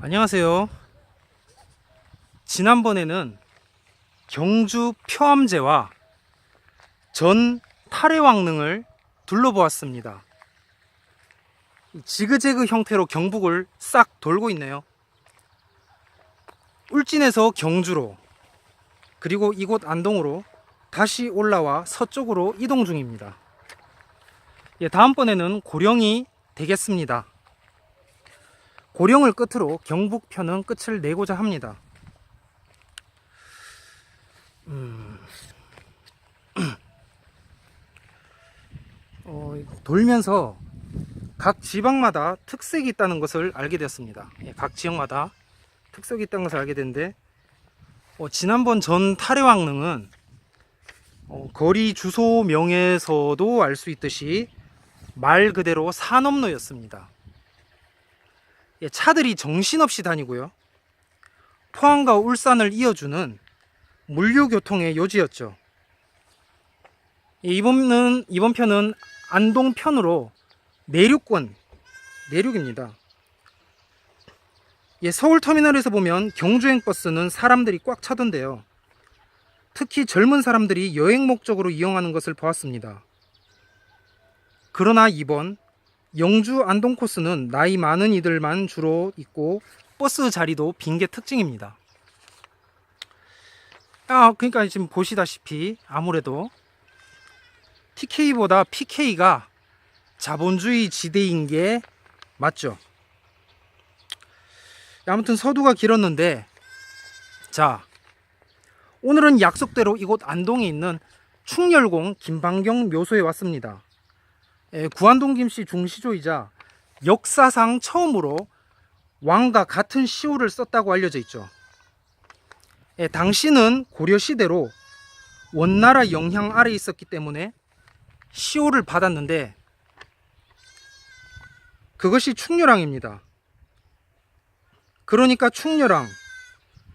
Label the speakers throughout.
Speaker 1: 안녕하세요. 지난번에는 경주 표암제와 전 탈해왕릉을 둘러보았습니다. 지그재그 형태로 경북을 싹 돌고 있네요. 울진에서 경주로, 그리고 이곳 안동으로 다시 올라와 서쪽으로 이동 중입니다. 다음번에는 고령이 되겠습니다. 고령을 끝으로 경북편은 끝을 내고자 합니다. 돌면서 각 지방마다 특색이 있다는 것을 알게 되었습니다. 각 지역마다 특색이 있다는 것을 알게 됐는데, 지난번 전 탈해왕릉은 거리 주소명에서도 알 수 있듯이 말 그대로 산업로였습니다. 차들이 정신없이 다니고요, 포항과 울산을 이어주는 물류교통의 요지였죠. 이번 편은 안동편으로 내륙입니다. 서울터미널에서 보면 경주행 버스는 사람들이 꽉 차던데요, 특히 젊은 사람들이 여행 목적으로 이용하는 것을 보았습니다. 그러나 이번 영주 안동 코스는 나이 많은 이들만 주로 있고 버스 자리도 빈 게 특징입니다. 그러니까 지금 보시다시피 아무래도 TK보다 PK가 자본주의 지대인 게 맞죠. 아무튼 서두가 길었는데, 자, 오늘은 약속대로 이곳 안동에 있는 충렬공 김방경 묘소에 왔습니다. 구안동 김씨 중시조이자 역사상 처음으로 왕과 같은 시호를 썼다고 알려져 있죠. 당시는 고려시대로 원나라 영향 아래 있었기 때문에 시호를 받았는데, 그것이 충렬왕입니다. 그러니까 충렬왕,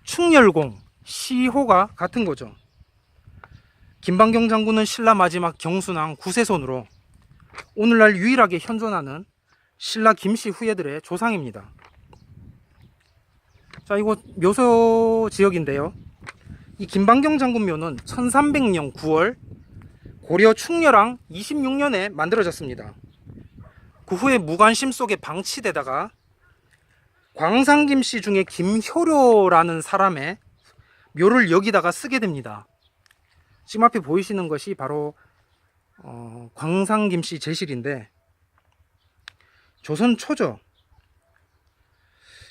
Speaker 1: 충렬공, 시호가 같은 거죠. 김방경 장군은 신라 마지막 경순왕 구세손으로 오늘날 유일하게 현존하는 신라 김씨 후예들의 조상입니다. 자, 이곳 묘소 지역인데요, 이 김방경 장군 묘는 1300년 9월 고려 충렬왕 26년에 만들어졌습니다. 그 후에 무관심 속에 방치되다가 광산김씨 중에 김효료라는 사람의 묘를 여기다가 쓰게 됩니다. 지금 앞에 보이시는 것이 바로 광산김씨 제실인데, 조선 초죠.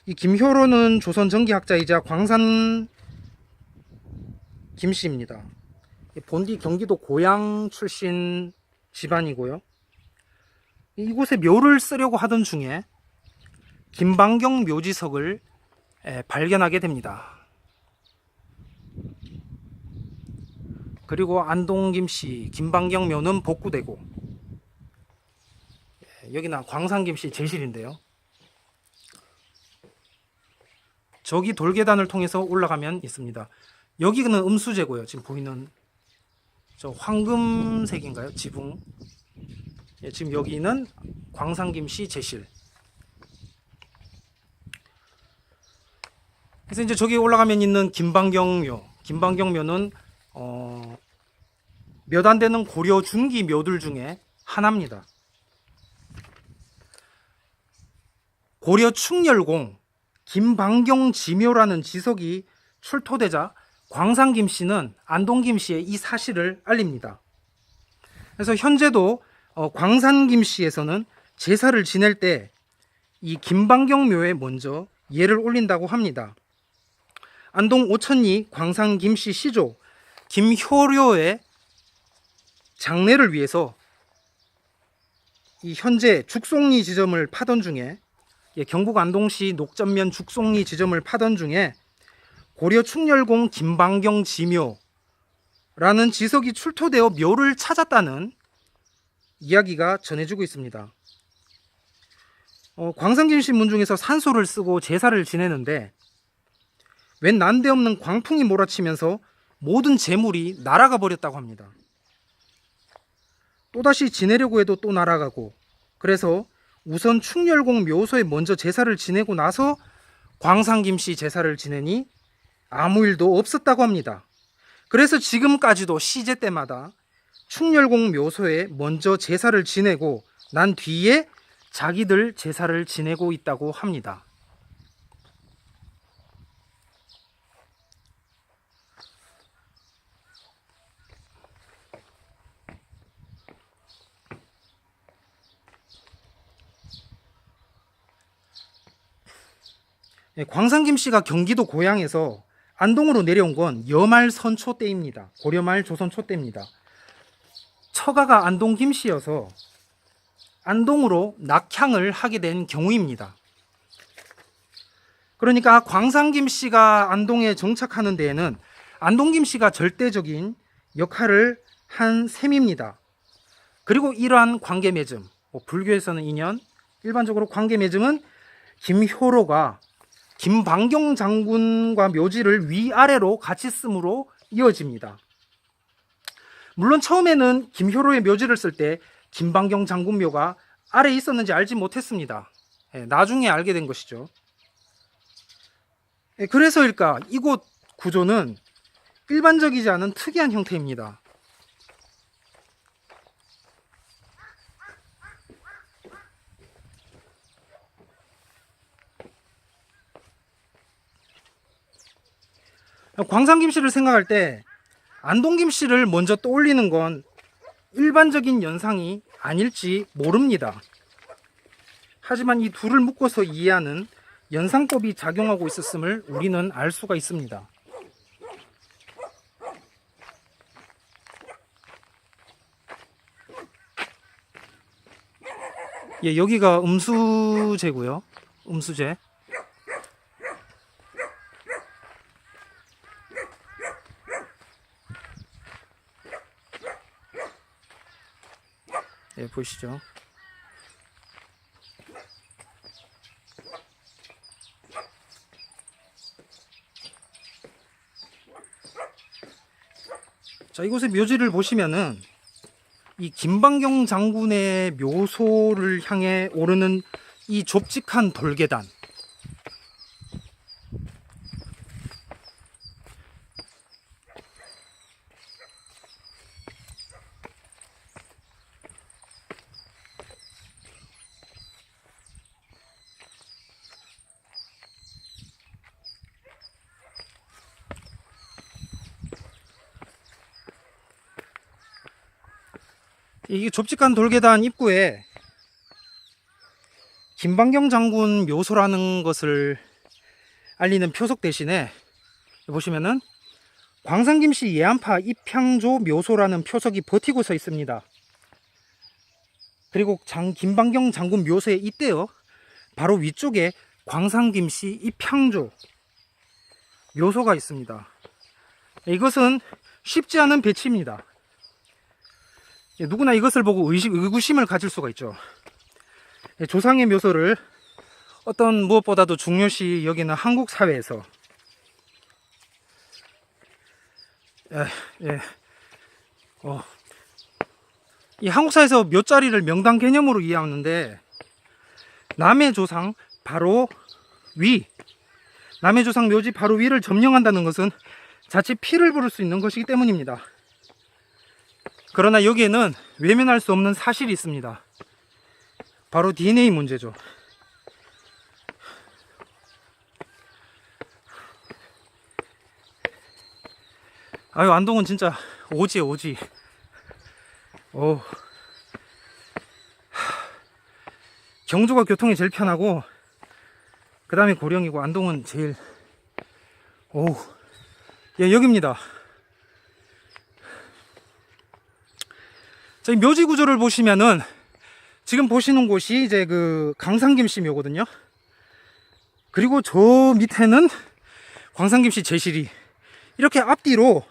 Speaker 1: 이 김효로는 조선 전기학자이자 광산 김씨입니다. 본디 경기도 고양 출신 집안이고요. 이곳에 묘를 쓰려고 하던 중에 김방경 묘지석을 발견하게 됩니다. 그리고 안동 김씨 김방경 묘는 복구되고, 여기는 광산 김씨 제실인데요, 저기 돌계단을 통해서 올라가면 있습니다. 여기는 음수제고요. 지금 보이는 저 황금색인가요? 지붕. 지금 여기는 광산김씨 제실. 그래서 이제 저기 올라가면 있는 김방경묘. 김방경묘는 몇 안 되는 고려 중기 묘들 중에 하나입니다. 고려 충렬공 김방경 지묘라는 지석이 출토되자 광산김씨는 안동김씨의 이 사실을 알립니다. 그래서 현재도 광산김씨에서는 제사를 지낼 때 이 김방경묘에 먼저 예를 올린다고 합니다. 안동 오천리 광산김씨 시조 김효료의 장례를 위해서 이 현재 죽송리 지점을 파던 중에, 경북 안동시 녹전면 죽송리 지점을 파던 중에 고려 충렬공 김방경 지묘라는 지석이 출토되어 묘를 찾았다는 이야기가 전해지고 있습니다. 광산김씨 문중에서 산소를 쓰고 제사를 지내는데 웬 난데없는 광풍이 몰아치면서 모든 재물이 날아가 버렸다고 합니다. 또다시 지내려고 해도 또 날아가고, 그래서 우선 충렬공 묘소에 먼저 제사를 지내고 나서 광산김씨 제사를 지내니 아무 일도 없었다고 합니다. 그래서 지금까지도 시제 때마다 충렬공 묘소에 먼저 제사를 지내고 난 뒤에 자기들 제사를 지내고 있다고 합니다. 광산김씨가 경기도 고양에서 안동으로 내려온 건 여말 선초 때입니다. 고려말 조선 초 때입니다. 처가가 안동 김씨여서 안동으로 낙향을 하게 된 경우입니다. 그러니까 광산김씨가 안동에 정착하는 데에는 안동김씨가 절대적인 역할을 한 셈입니다. 그리고 이러한 관계맺음, 불교에서는 인연, 일반적으로 관계맺음은 김효로가 김방경 장군과 묘지를 위아래로 같이 쓰므로 이어집니다. 물론 처음에는 김효로의 묘지를 쓸 때 김방경 장군 묘가 아래에 있었는지 알지 못했습니다. 나중에 알게 된 것이죠. 그래서일까 이곳 구조는 일반적이지 않은 특이한 형태입니다. 광산김씨를 생각할 때 안동김씨를 먼저 떠올리는 건 일반적인 연상이 아닐지 모릅니다. 하지만 이 둘을 묶어서 이해하는 연상법이 작용하고 있었음을 우리는 알 수가 있습니다. 예, 여기가 음수제고요. 음수제. 예, 보시죠. 자, 이곳의 묘지를 보시면은 이 김방경 장군의 묘소를 향해 오르는 이 좁직한 돌계단, 이 좁직한 돌계단 입구에 김방경 장군 묘소라는 것을 알리는 표석 대신에 보시면은 광산김씨 예안파 입향조 묘소라는 표석이 버티고 서 있습니다. 그리고 김방경 장군 묘소에 있대요. 바로 위쪽에 광산김씨 입향조 묘소가 있습니다. 이것은 쉽지 않은 배치입니다. 누구나 이것을 보고 의구심을 가질 수가 있죠. 조상의 묘소를 어떤 무엇보다도 중요시 여기는 한국 사회에서 이 한국 사회에서 묘자리를 명당 개념으로 이해하는데 남의 조상 바로 위, 남의 조상 묘지 바로 위를 점령한다는 것은 자칫 피를 부를 수 있는 것이기 때문입니다. 그러나 여기에는 외면할 수 없는 사실이 있습니다. 바로 DNA 문제죠. 아유, 안동은 진짜 오지에 오지. 경주가 교통이 제일 편하고 그 다음에 고령이고 안동은 제일 예, 여기입니다. 자, 이 묘지 구조를 보시면은 지금 보시는 곳이 이제 그 강산김씨 묘거든요. 그리고 저 밑에는 광산김씨 제실이 이렇게 앞뒤로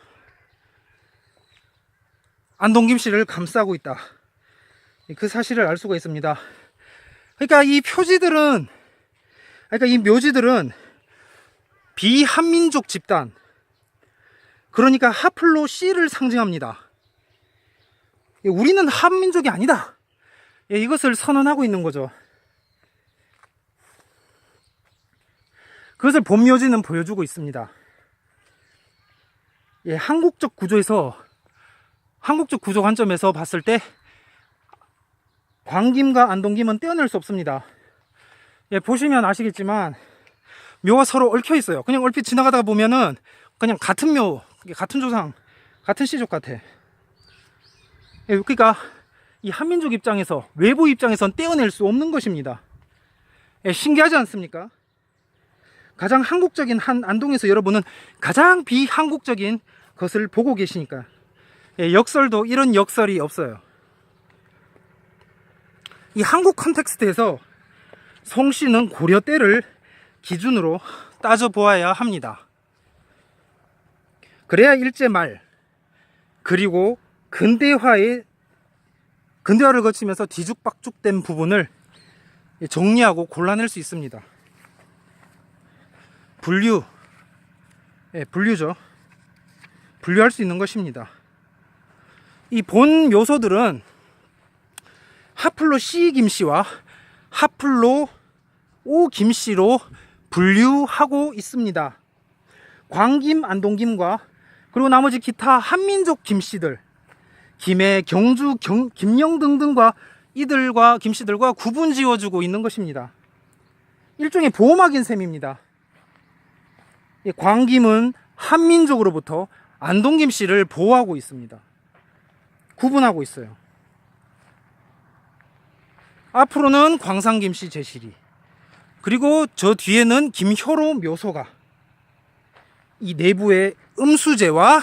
Speaker 1: 안동김씨를 감싸고 있다. 그 사실을 알 수가 있습니다. 그러니까 이 표지들은, 그러니까 이 묘지들은 비한민족 집단, 그러니까 하플로 C를 상징합니다. 우리는 한민족이 아니다. 이것을 선언하고 있는 거죠. 그것을 본묘지는 보여주고 있습니다. 예, 한국적 구조 관점에서 봤을 때 광김과 안동김은 떼어낼 수 없습니다. 예, 보시면 아시겠지만 묘가 서로 얽혀 있어요. 그냥 얼핏 지나가다가 보면은 그냥 같은 묘, 같은 조상, 같은 씨족 같아. 예, 그러니까 이 한민족 입장에서, 외부 입장에선 떼어낼 수 없는 것입니다. 예, 신기하지 않습니까? 가장 한국적인 안동에서 여러분은 가장 비한국적인 것을 보고 계시니까. 예, 역설도 이런 역설이 없어요. 이 한국 컨텍스트에서 송씨는 고려 때를 기준으로 따져보아야 합니다. 그래야 일제말 그리고 근대화를 거치면서 뒤죽박죽된 부분을 정리하고 골라낼 수 있습니다. 분류죠. 분류할 수 있는 것입니다. 이 본 묘소들은 하플로 C 김씨와 하플로 O 김씨로 분류하고 있습니다. 광김, 안동김과 그리고 나머지 기타 한민족 김씨들, 김해, 경주, 김영 등등과 이들과 김씨들과 구분 지어주고 있는 것입니다. 일종의 보호막인 셈입니다. 광김은 한민족으로부터 안동김씨를 보호하고 있습니다. 구분하고 있어요. 앞으로는 광산김씨 제실이, 그리고 저 뒤에는 김효로 묘소가 이 내부의 음수제와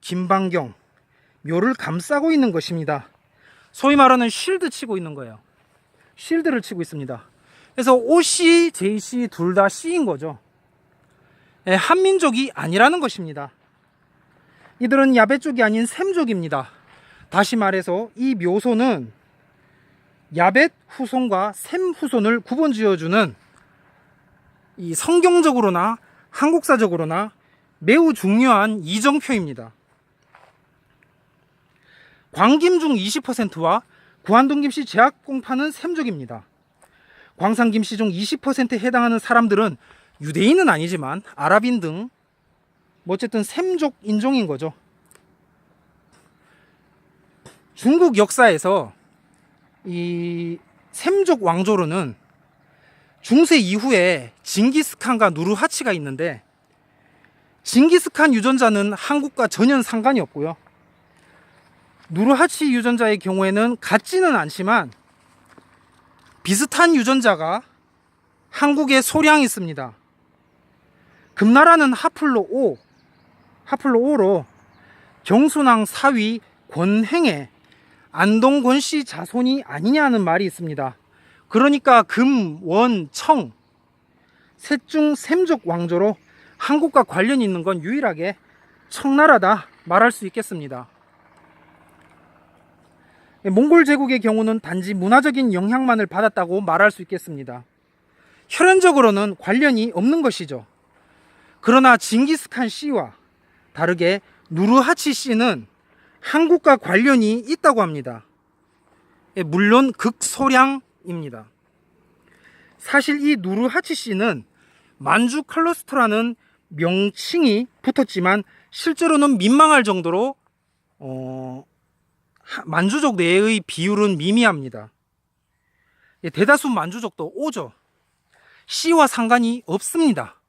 Speaker 1: 김방경 묘를 감싸고 있는 것입니다. 소위 말하는 쉴드 치고 있는 거예요. 쉴드를 치고 있습니다. 그래서 OC, JC 둘 다 C인 거죠. 한민족이 아니라는 것입니다. 이들은 야베 쪽이 아닌 셈족입니다. 다시 말해서 이 묘소는 야벳 후손과 셈 후손을 구분 지어주는 이 성경적으로나 한국사적으로나 매우 중요한 이정표입니다. 광김 중 20%와 구안동김씨 제약공파는 셈족입니다. 광산김씨 중 20%에 해당하는 사람들은 유대인은 아니지만 아랍인 등 어쨌든 셈족 인종인 거죠. 중국 역사에서 이 셈족 왕조로는 중세 이후에 징기스칸과 누르하치가 있는데, 징기스칸 유전자는 한국과 전혀 상관이 없고요. 누르하치 유전자의 경우에는 같지는 않지만 비슷한 유전자가 한국에 소량 있습니다. 금나라는 하플로 5로 경순왕 사위 권행의 안동 권씨 자손이 아니냐는 말이 있습니다. 그러니까 금, 원, 청 셋 중 셈족 왕조로 한국과 관련이 있는 건 유일하게 청나라다 말할 수 있겠습니다. 몽골 제국의 경우는 단지 문화적인 영향만을 받았다고 말할 수 있겠습니다. 혈연적으로는 관련이 없는 것이죠. 그러나 징기스칸 씨와 다르게 누르하치 씨는 한국과 관련이 있다고 합니다. 물론 극소량입니다. 사실 이 누르하치 씨는 만주 클러스터라는 명칭이 붙었지만 실제로는 민망할 정도로 만주족 내의 비율은 미미합니다. 대다수 만주족도 오죠. 씨와 상관이 없습니다.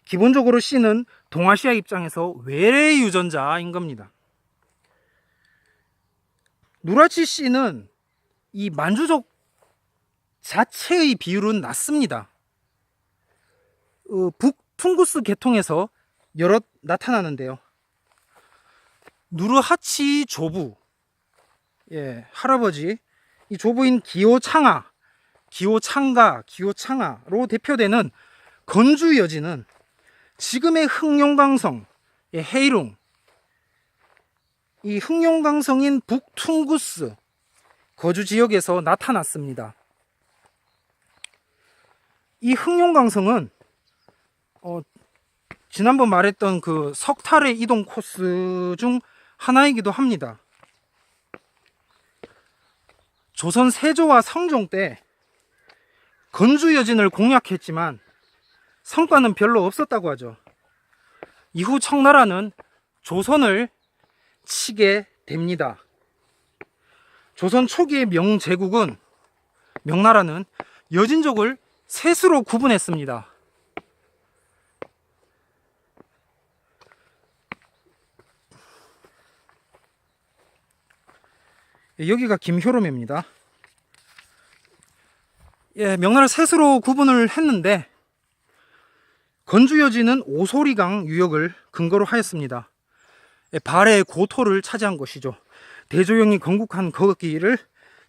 Speaker 1: 기본적으로 씨는 동아시아 입장에서 외래 유전자인 겁니다. 누라치 씨는 이 만주족 자체의 비율은 낮습니다. 북퉁구스 계통에서 여럿 나타나는데요. 누르하치 조부, 할아버지, 이 조부인 기호창아로 대표되는 건주 여진은 지금의 흑룡강성, 헤이룽, 이 흑룡강성인 북퉁구스 거주 지역에서 나타났습니다. 이 흑룡강성은 지난번 말했던 그 석탈의 이동 코스 중 하나이기도 합니다. 조선 세조와 성종 때 건주 여진을 공략했지만 성과는 별로 없었다고 하죠. 이후 청나라는 조선을 치게 됩니다. 조선 초기의 명제국은 명나라는 여진족을 셋으로 구분했습니다. 여기가 김효롬입니다. 명나라 셋으로 구분을 했는데 건주여진은 오소리강 유역을 근거로 하였습니다. 발해의 고토를 차지한 것이죠. 대조영이 건국한 거기를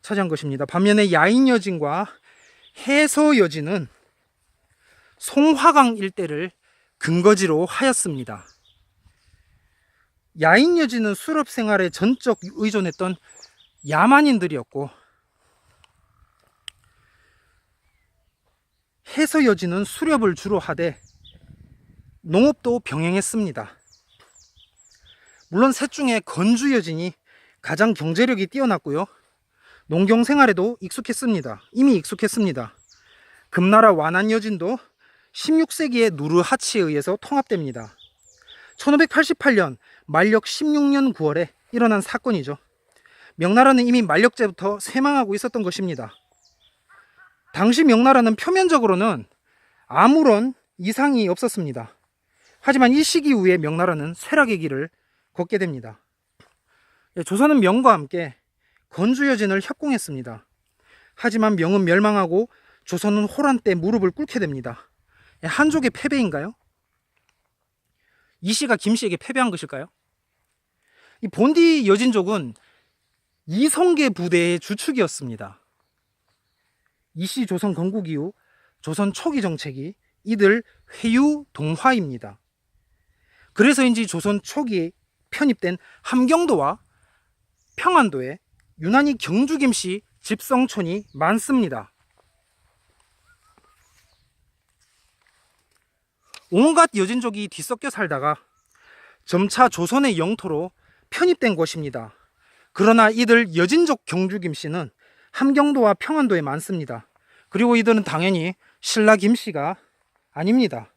Speaker 1: 차지한 것입니다. 반면에 야인여진과 해서여진은 송화강 일대를 근거지로 하였습니다. 야인여진은 수렵 생활에 전적 의존했던 야만인들이었고, 해서여진은 수렵을 주로 하되 농업도 병행했습니다. 물론 셋 중에 건주여진이 가장 경제력이 뛰어났고요, 농경 생활에도 이미 익숙했습니다. 금나라 완안여진도 16세기에 누르하치에 의해서 통합됩니다. 1588년 만력 16년 9월에 일어난 사건이죠. 명나라는 이미 만력제부터 쇠망하고 있었던 것입니다. 당시 명나라는 표면적으로는 아무런 이상이 없었습니다. 하지만 이 시기 이후에 명나라는 쇠락의 길을 걷게 됩니다. 조선은 명과 함께 건주여진을 협공했습니다. 하지만 명은 멸망하고 조선은 호란 때 무릎을 꿇게 됩니다. 한족의 패배인가요? 이씨가 김씨에게 패배한 것일까요? 이 본디 여진족은 이성계 부대의 주축이었습니다. 이씨 조선 건국 이후 조선 초기 정책이 이들 회유동화입니다. 그래서인지 조선 초기에 편입된 함경도와 평안도에 유난히 경주김씨 집성촌이 많습니다. 온갖 여진족이 뒤섞여 살다가 점차 조선의 영토로 편입된 것입니다. 그러나 이들 여진족 경주김씨는 함경도와 평안도에 많습니다. 그리고 이들은 당연히 신라 김씨가 아닙니다.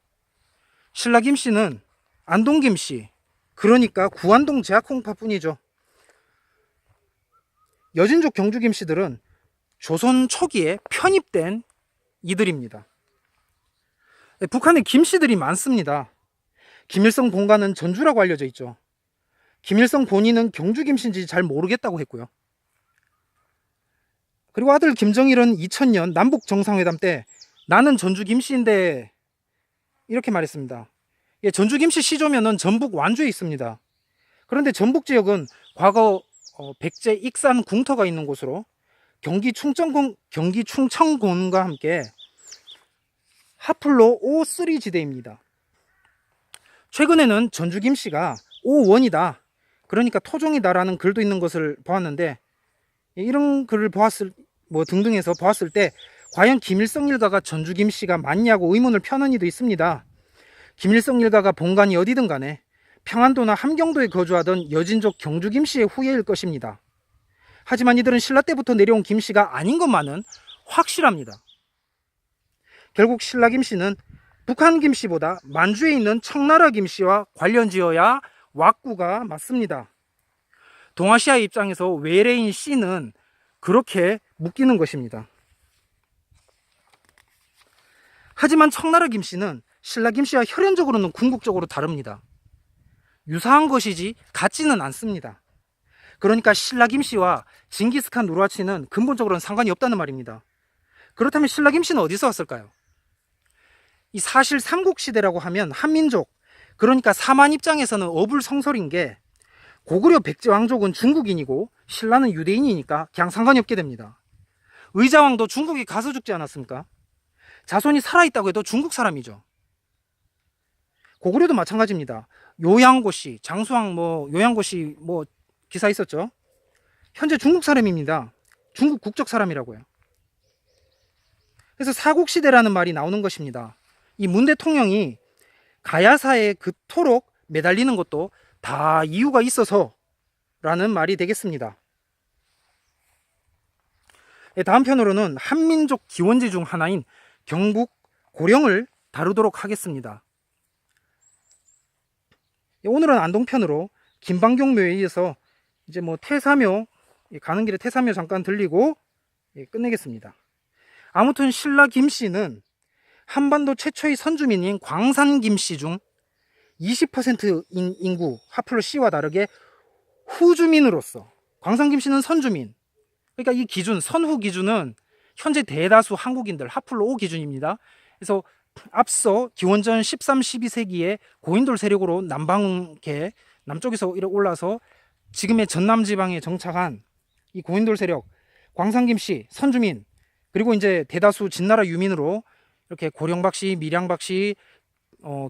Speaker 1: 신라 김씨는 안동 김씨, 그러니까 구안동 제약홍파뿐이죠. 여진족 경주 김씨들은 조선 초기에 편입된 이들입니다. 북한에 김씨들이 많습니다. 김일성 본가는 전주라고 알려져 있죠. 김일성 본인은 경주 김씨인지 잘 모르겠다고 했고요. 그리고 아들 김정일은 2000년 남북 정상회담 때 나는 전주 김씨인데 이렇게 말했습니다. 전주 김씨 시조면은 전북 완주에 있습니다. 그런데 전북 지역은 과거 백제 익산 궁터가 있는 곳으로 경기 충청권과 함께 하플로 O3 지대입니다. 최근에는 전주 김씨가 O1이다, 그러니까 토종이다라는 글도 있는 것을 보았는데, 이런 글을 등등해서 보았을 때 과연 김일성 일가가 전주 김씨가 맞냐고 의문을 펴는 이도 있습니다. 김일성 일가가 본관이 어디든 간에 평안도나 함경도에 거주하던 여진족 경주 김씨의 후예일 것입니다. 하지만 이들은 신라 때부터 내려온 김씨가 아닌 것만은 확실합니다. 결국 신라 김씨는 북한 김씨보다 만주에 있는 청나라 김씨와 관련지어야 왁구가 맞습니다. 동아시아의 입장에서 외래인 씨는 그렇게 묶이는 것입니다. 하지만 청나라 김씨는 신라 김씨와 혈연적으로는 궁극적으로 다릅니다. 유사한 것이지 같지는 않습니다. 그러니까 신라 김씨와 징기스칸 누르하치는 근본적으로는 상관이 없다는 말입니다. 그렇다면 신라 김씨는 어디서 왔을까요? 이 사실 삼국시대라고 하면 한민족, 그러니까 사만 입장에서는 어불성설인 게 고구려 백제 왕족은 중국인이고 신라는 유대인이니까 그냥 상관이 없게 됩니다. 의자왕도 중국에 가서 죽지 않았습니까? 자손이 살아있다고 해도 중국 사람이죠. 고구려도 마찬가지입니다. 요양고씨, 장수왕 요양고씨 기사 있었죠. 현재 중국 사람입니다. 중국 국적 사람이라고요. 그래서 사국시대라는 말이 나오는 것입니다. 이 문 대통령이 가야사에 그토록 매달리는 것도 다 이유가 있어서 라는 말이 되겠습니다. 다음 편으로는 한민족 기원지 중 하나인 경북 고령을 다루도록 하겠습니다. 오늘은 안동편으로 김방경 묘에 이어서 이제 뭐 태사묘, 가는 길에 태사묘 잠깐 들리고 끝내겠습니다. 아무튼 신라 김씨는 한반도 최초의 선주민인 광산 김씨 중 20%인 인구, 하플로 씨와 다르게 후주민으로서, 광산 김씨는 선주민, 그러니까 이 기준, 선후 기준은 현재 대다수 한국인들 하플로 5 기준입니다. 그래서 앞서 기원전 13, 12세기에 고인돌 세력으로 남방계 남쪽에서 올라서 지금의 전남 지방에 정착한 이 고인돌 세력, 광산 김씨 선주민, 그리고 이제 대다수 진나라 유민으로 이렇게 고령박씨, 밀양박씨,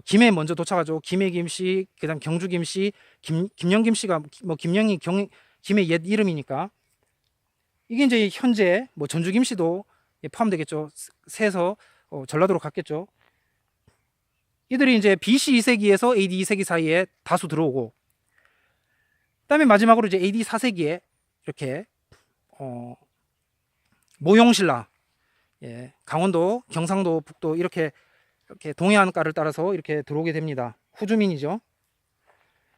Speaker 1: 김해 먼저 도착하죠. 김해 김씨, 그다음 경주 김씨, 김영 김씨가 뭐 김영이 김해 옛 이름이니까 이게 이제 현재 뭐 전주 김씨도 포함되겠죠. 세서 전라도로 갔겠죠. 이들이 이제 BC 2세기에서 AD 2세기 사이에 다수 들어오고, 그다음에 마지막으로 이제 AD 4세기에 이렇게 모용신라, 강원도, 경상도, 북도 이렇게 동해안가를 따라서 이렇게 들어오게 됩니다. 후주민이죠.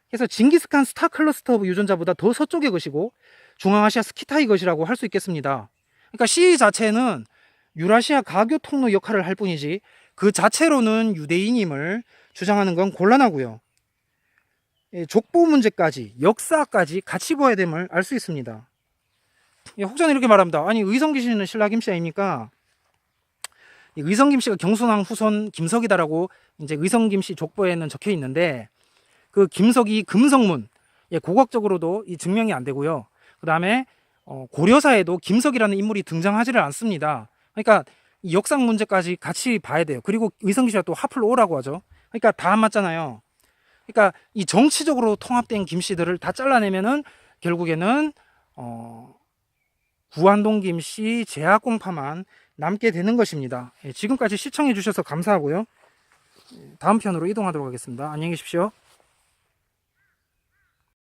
Speaker 1: 그래서 징기스칸 스타 클러스터 유전자보다 더 서쪽의 것이고 중앙아시아 스키타이 것이라고 할 수 있겠습니다. 그러니까 C 자체는 유라시아 가교 통로 역할을 할 뿐이지 그 자체로는 유대인임을 주장하는 건 곤란하고요. 족보 문제까지, 역사까지 같이 봐야 됨을 알 수 있습니다. 혹자는 이렇게 말합니다. 아니, 의성김씨는 신라 김씨 아닙니까? 의성김씨가 경순왕 후손 김석이다라고 이제 의성김씨 족보에는 적혀 있는데, 그 김석이 금성문, 고각적으로도 이 증명이 안 되고요. 그 다음에 고려사에도 김석이라는 인물이 등장하지를 않습니다. 그러니까 이 역상 문제까지 같이 봐야 돼요. 그리고 의성김씨가 또 하플로 오라고 하죠. 그러니까 다 안 맞잖아요. 그러니까 이 정치적으로 통합된 김씨들을 다 잘라내면은 결국에는 구한동 김씨 제약공파만 남게 되는 것입니다. 지금까지 시청해 주셔서 감사하고요. 다음 편으로 이동하도록 하겠습니다. 안녕히 계십시오.